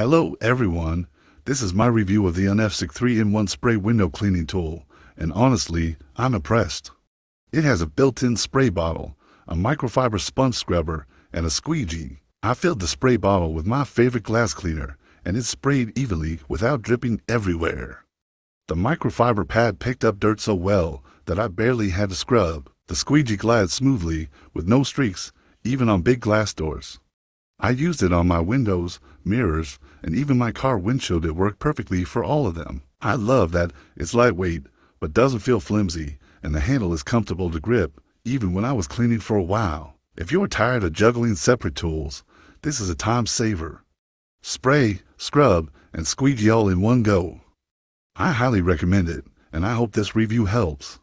Hello everyone, this is my review of the Unefsic 3-in-1 spray window cleaning tool, and honestly, I'm impressed. It has a built-in spray bottle, a microfiber sponge scrubber, and a squeegee. I filled the spray bottle with my favorite glass cleaner, and it sprayed evenly without dripping everywhere. The microfiber pad picked up dirt so well that I barely had to scrub. The squeegee glides smoothly with no streaks, even on big glass doors. I used it on my windows, mirrors, and even my car windshield. It worked perfectly for all of them. I love that it's lightweight, but doesn't feel flimsy, and the handle is comfortable to grip, even when I was cleaning for a while. If you're tired of juggling separate tools, this is a time saver. Spray, scrub, and squeegee all in one go. I highly recommend it, and I hope this review helps.